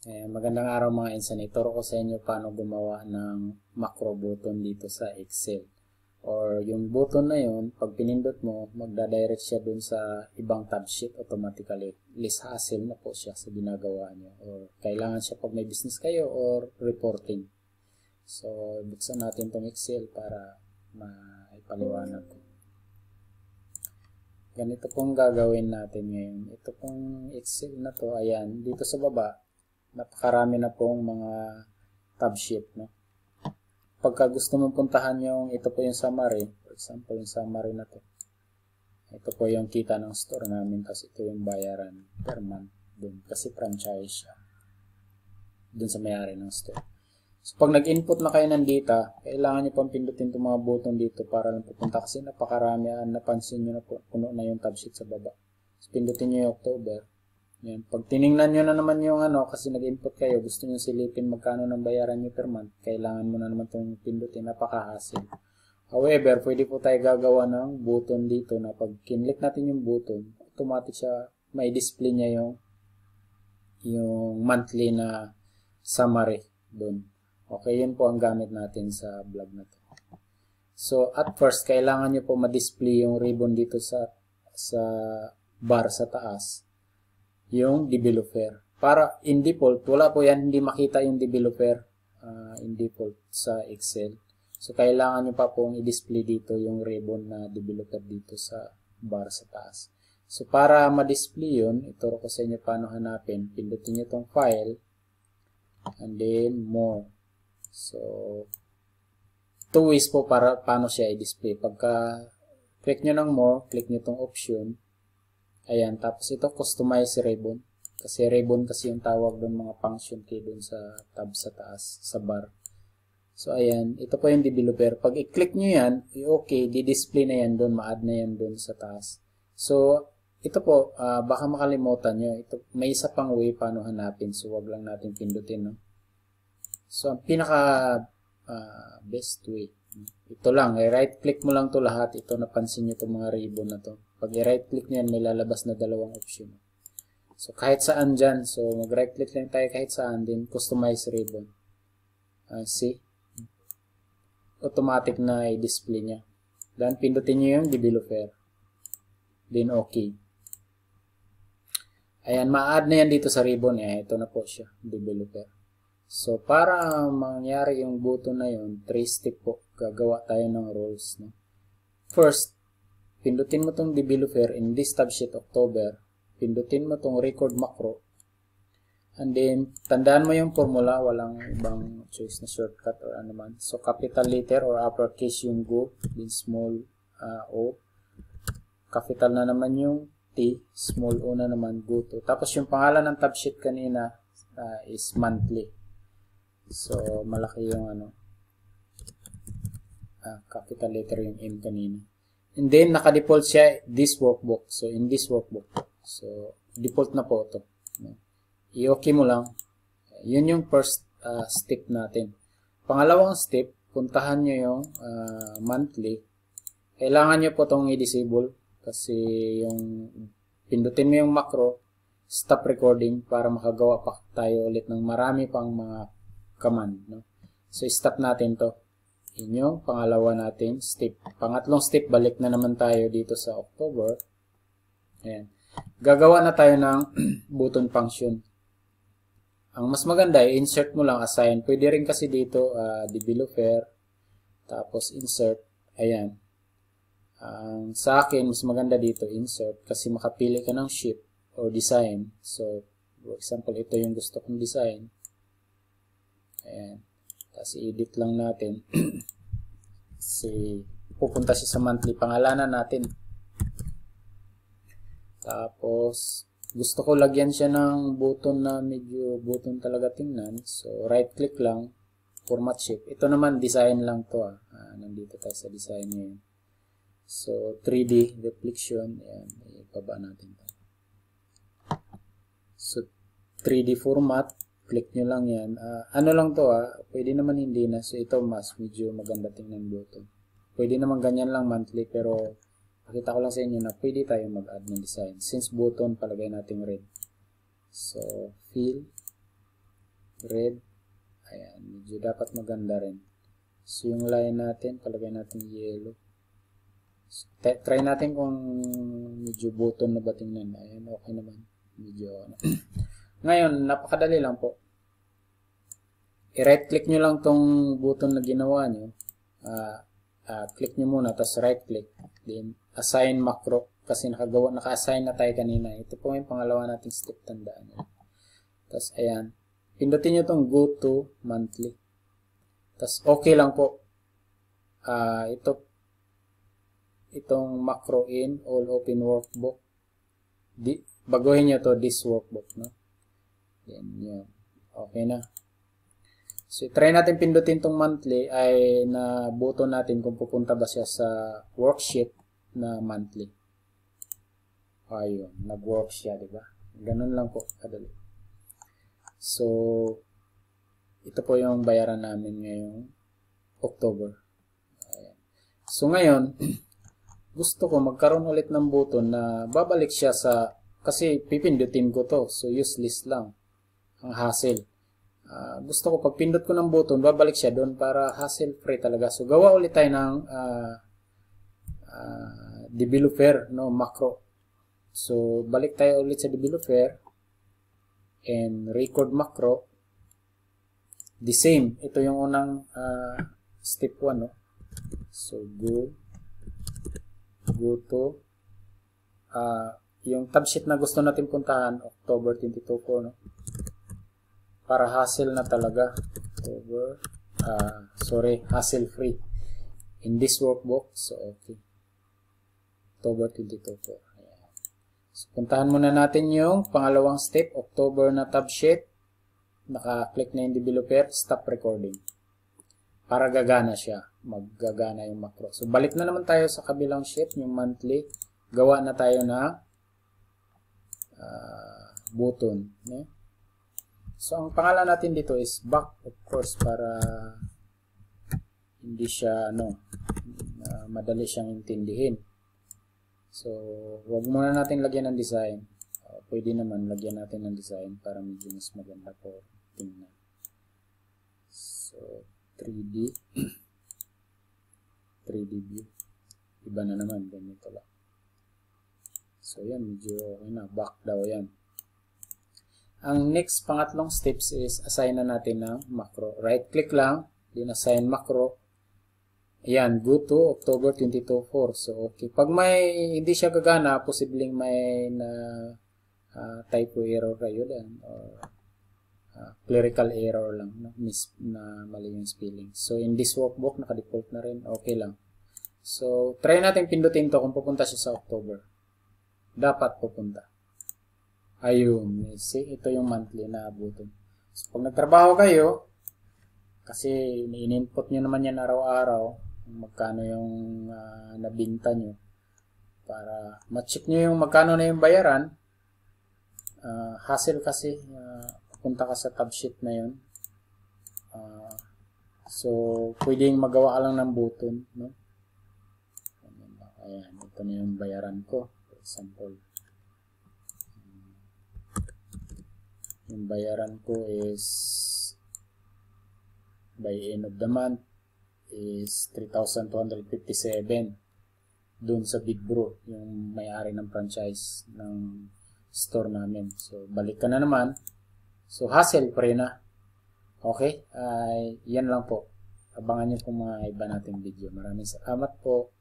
Magandang araw mga insan. Ituro ko sa inyo paano gumawa ng macro button dito sa Excel. Or yung button na yun, pag pinindot mo, magdadirect siya dun sa ibang tab sheet automatically. Less hassle na po siya sa ginagawa nyo. Or kailangan siya pag may business kayo or reporting. So, buksan natin itong Excel para maipaliwanag ko. Ganito pong gagawin natin ngayon. Ito pong Excel na to, ayan, dito sa baba, napakarami na pong mga tab sheet, no? Pagka gusto mong puntahan yung, ito po yung summary, for example, yung summary na to. Ito po yung kita ng store namin, tapos ito yung bayaran per month dun, kasi franchise siya dun sa may-ari ng store. So, pag nag-input na kayo ng data, kailangan nyo pang pindutin itong mga button dito para lang pupunta kasi napakarami. Napansin nyo na po, puno na yung tab sheet sa baba. So, pindutin nyo yung October. Yan. Pag tiningnan nyo na naman yung kasi nag-input kayo, gusto nyo silipin magkano ng bayaran nyo per month, kailangan mo na naman itong pindutin, napaka-hassle. However, pwede po tayo gagawa ng button dito na pag kinlik natin yung button, automatic siya, may display niya yung monthly na summary doon. Okay, yun po ang gamit natin sa vlog na to. So, at first, kailangan nyo po ma-display yung ribbon dito sa bar sa taas, yung developer. Para in default, wala po yan, hindi makita yung developer in default sa Excel. So, kailangan nyo pa pong i-display dito yung ribbon na developer dito sa bar sa taas. So, para ma-display yun, ituro ko sa inyo paano hanapin. Pindutin nyo itong file, and then more. So, two ways po para paano siya i-display. Pagka click nyo ng more, click nyo itong option. Ayan, tapos ito customize ribbon. Kasi ribbon kasi yung tawag doon, mga function key doon sa tab sa taas, sa bar. So, ayan, ito po yung developer. Pag i-click nyo yan, okay, di-display na yan doon, ma-add na yan doon sa taas. So, ito po, baka makalimutan nyo. Ito, may isa pang way paano hanapin. So, wag lang natin pindutin, no? So, ang pinaka best way, ito lang, i-right click mo lang to lahat. Ito, napansin nyo itong mga ribbon na to. Pag i-right click nyo yan, may lalabas na dalawang option. So, kahit saan dyan. So, mag-right click lang tayo kahit saan din. Customize ribbon. See? Automatic na i-display niya. Then, pindutin nyo yung developer. Then, okay. Ayan, ma-add na yan dito sa ribbon. Ito na po siya, developer. So, para mangyari yung button na yun, 3 step po, gagawa tayo ng rules. No? First, pindutin mo tong developer in this tab sheet October. Pindutin mo tong record macro. And then, tandaan mo yung formula, walang ibang choice na shortcut or ano man. So, capital letter or uppercase yung go, then small o. Capital na naman yung T, small o na naman go to. Tapos, yung pangalan ng tab sheet kanina is monthly. So, malaki yung capital letter yung M kanina. And then, naka-default siya this workbook. So, in this workbook. So, default na po ito. I-okay mo lang. Yun yung first step natin. Pangalawang step, puntahan nyo yung monthly. Kailangan nyo po itong i-disable. Kasi yung pindutin mo yung macro, stop recording para makagawa pa tayo ulit ng marami pang mga command, no? So, stop natin to. Yun yung pangalawa natin step. Pangatlong step, balik na naman tayo dito sa October. Ayan. Gagawa na tayo ng button function. Ang mas maganda, insert mo lang, assign. Pwede rin kasi dito, developer, tapos insert. Ayan. Sa akin, mas maganda dito, insert, kasi makapili ka ng sheet or design. So, for example, ito yung gusto kong design. Ayan. Tapos, i-edit lang natin. Pupunta siya sa monthly. Pangalanan natin. Tapos, gusto ko lagyan siya ng button na medyo button talaga tingnan. So, right-click lang. Format shape. Ito naman, design lang to. Nandito tayo sa design ngayon. So, 3D reflection. Ayan. Ibaba natin to. So, 3D format. Click nyo lang yan. Ano lang to pwede naman hindi na. So, ito mas medyo maganda tingnan button. Pwede naman ganyan lang monthly, pero pakita ko lang sa inyo na pwede tayo mag-add ng design. Since button, palagay natin red. So, fill. red. Ayan, medyo dapat maganda rin. So, yung line natin, palagay natin yellow. So, try natin kung medyo button na ba tingnan. Ayan, okay naman. Medyo, ano. Ngayon, napakadali lang po. I-right click nyo lang tong button na ginawa nyo. Click nyo muna, tapos right click. Then, assign macro. Kasi naka-assign na tayo kanina. Ito po yung pangalawa nating step, tandaan nyo. Tapos, ayan. Pindutin nyo tong go to monthly. Tapos, okay lang po. Itong macro in all open workbook. Baguhin nyo to this workbook. No? Then, yun. Okay na. So, try natin pindutin tong monthly ay na button natin kung pupunta ba siya sa worksheet na monthly. Ayun, nag-work siya, di ba? Ganun lang po, kadali. So, ito po yung bayaran namin ngayong October. Ayan. So, ngayon, gusto ko magkaroon ulit ng button na babalik siya sa, kasi pipindutin ko to, so useless lang ang hassle. Gusto ko pag pindot ko ng button, babalik siya doon para hassle free talaga. So, gawa ulit tayo ng developer, no, macro. So, balik tayo ulit sa developer and record macro. The same. Ito yung unang step 1, no? So, go to yung tab sheet na gusto natin puntahan, October 2024, no? Para hassle na talaga. Hassle free. In this workbook, so okay. October 2024. Ayan. So, puntahan muna natin yung pangalawang step, October na tab sheet. Naka-click na yung developer, stop recording. Para gagana siya. Maggagana yung macro. So, balik na naman tayo sa kabilang sheet, yung monthly. Gawa na tayo na button. Okay? So, ang pangalan natin dito is back, of course, para hindi siya, madali siyang intindihin. So, wag muna natin lagyan ng design. Pwede naman lagyan natin ng design para medyo mas maganda po tingnan. So, 3D. 3D view. Iba na naman, ganito lang. So, yan, medyo okay na. Back daw yan. Ang next, pangatlong steps is assign na natin ng macro. Right click lang, then assign macro. Ayan, go to October 2024. So, okay. Pag hindi siya gagana, posibleng may typo error kayo din. Or clerical error lang. Na mali yung spelling. So, in this workbook, naka-default na rin. Okay lang. So, try natin pindutin to kung pupunta siya sa October. Dapat pupunta. Ayun, see, ito yung monthly na button. So, pag nagtrabaho kayo, kasi in-input nyo naman yan araw-araw, magkano yung nabinta nyo, para ma-check nyo yung magkano na yung bayaran, hassle kasi, pupunta ka sa tab sheet na yun. So, pwedeng magawa ka lang ng button, no? Ayan, ito na yung bayaran ko, for example. Yung bayaran ko is by end of the month is 3,257 dun sa Big Bro, yung may-ari ng franchise ng store namin. So, balik ka na naman. So, hassle free na. Okay? Yan lang po. Abangan nyo po mga iba nating video. Maraming salamat po.